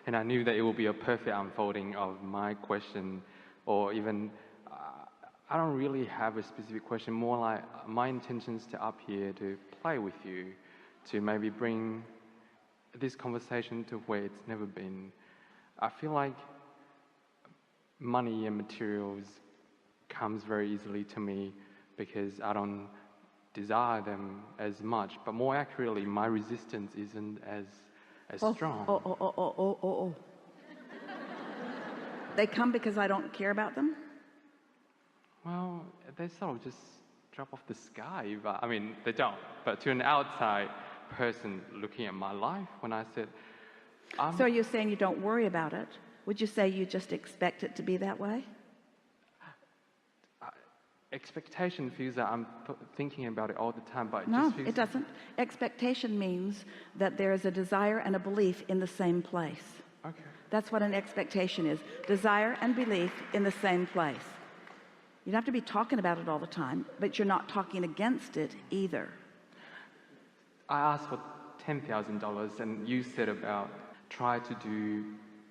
and I knew that it would be a perfect unfolding of my question, or even I don't really have a specific question, more like my intentions to up here to play with you, to maybe bring this conversation to where it's never been. I feel like money and materials comes very easily to me because I don't desire them as much, but more accurately, my resistance isn't as strong. Oh. They come because I don't care about them? Well, they sort of just drop off the sky, but I mean, they don't. But to an outside person looking at my life, when I said... So you're saying you don't worry about it? Would you say you just expect it to be that way? Expectation feels that I'm thinking about it all the time, but no, it doesn't. Expectation means that there is a desire and a belief in the same place. Okay. That's what an expectation is. Desire and belief in the same place. You don't have to be talking about it all the time, but you're not talking against it either. I asked for $10,000 and you said about try to do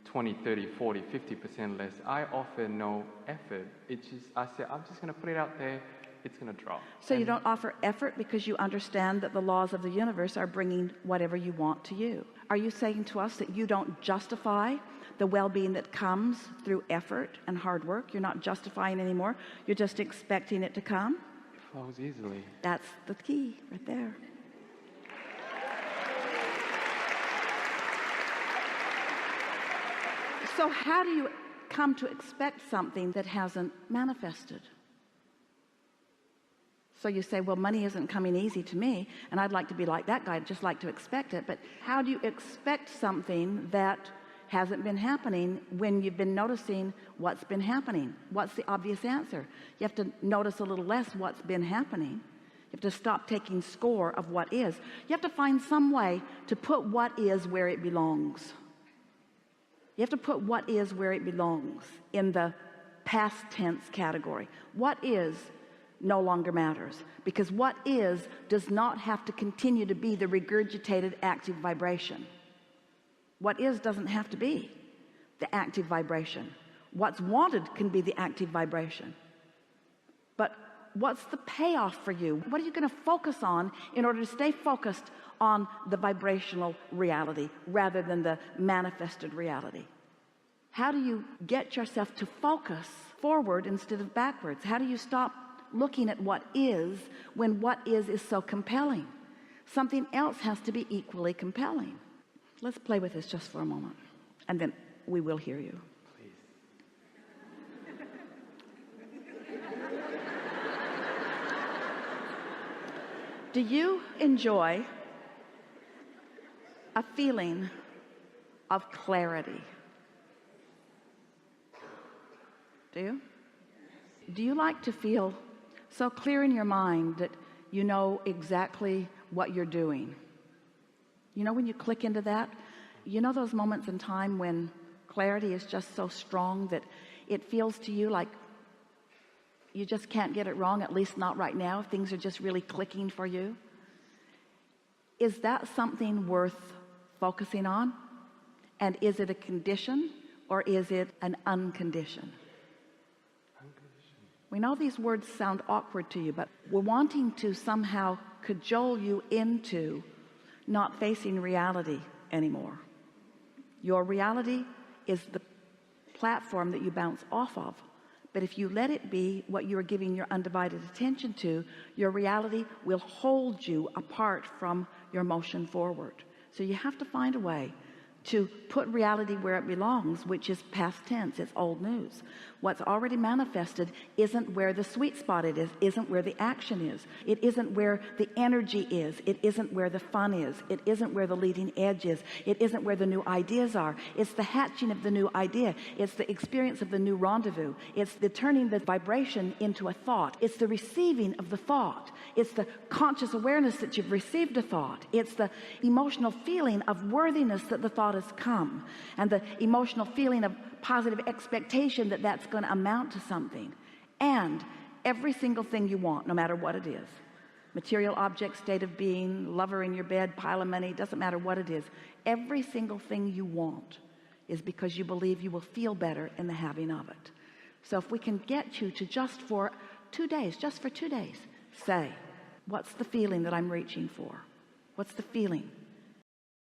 20, 30, 40, 50% less. I offer no effort. It's just, I said, I'm just going to put it out there. It's going to drop. So you don't offer effort because you understand that the laws of the universe are bringing whatever you want to you. Are you saying to us that you don't justify the well-being that comes through effort and hard work? You're not justifying anymore. You're just expecting it to come? It flows easily. That's the key right there. So how do you come to expect something that hasn't manifested? So you say, well, money isn't coming easy to me, and I'd like to be like that guy. I'd just like to expect it. But how do you expect something that hasn't been happening when you've been noticing what's been happening? What's the obvious answer? You have to notice a little less what's been happening. You have to stop taking score of what is. You have to find some way to put what is where it belongs. You have to put what is where it belongs in the past tense category. What is no longer matters, because what is does not have to continue to be the regurgitated active vibration. What is doesn't have to be the active vibration. What's wanted can be the active vibration. But what's the payoff for you? What are you going to focus on in order to stay focused on the vibrational reality rather than the manifested reality? How do you get yourself to focus forward instead of backwards? How do you stop looking at what is when what is so compelling? Something else has to be equally compelling. Let's play with this just for a moment, and then we will hear you. Please. Do you enjoy a feeling of clarity? Do you? Do you like to feel so clear in your mind that you know exactly what you're doing? You know, when you click into that, you know those moments in time when clarity is just so strong that it feels to you like you just can't get it wrong, at least not right now. Things are just really clicking for you. Is that something worth focusing on? And is it a condition or is it an unconditioned? We know these words sound awkward to you, but we're wanting to somehow cajole you into not facing reality anymore. Your reality is the platform that you bounce off of. But if you let it be what you are giving your undivided attention to, your reality will hold you apart from your motion forward. So you have to find a way to put reality where it belongs, which is past tense. It's old news. What's already manifested isn't where the sweet spot it is, isn't where the action is. It isn't where the energy is. It isn't where the fun is. It isn't where the leading edge is. It isn't where the new ideas are. It's the hatching of the new idea. It's the experience of the new rendezvous. It's the turning the vibration into a thought. It's the receiving of the thought. It's the conscious awareness that you've received a thought. It's the emotional feeling of worthiness that the thought has come, and the emotional feeling of positive expectation that that's going to amount to something. And every single thing you want, no matter what it is, material object, state of being, lover in your bed, pile of money, doesn't matter what it is, every single thing you want is because you believe you will feel better in the having of it. So if we can get you to just for 2 days, say, what's the feeling that I'm reaching for? What's the feeling?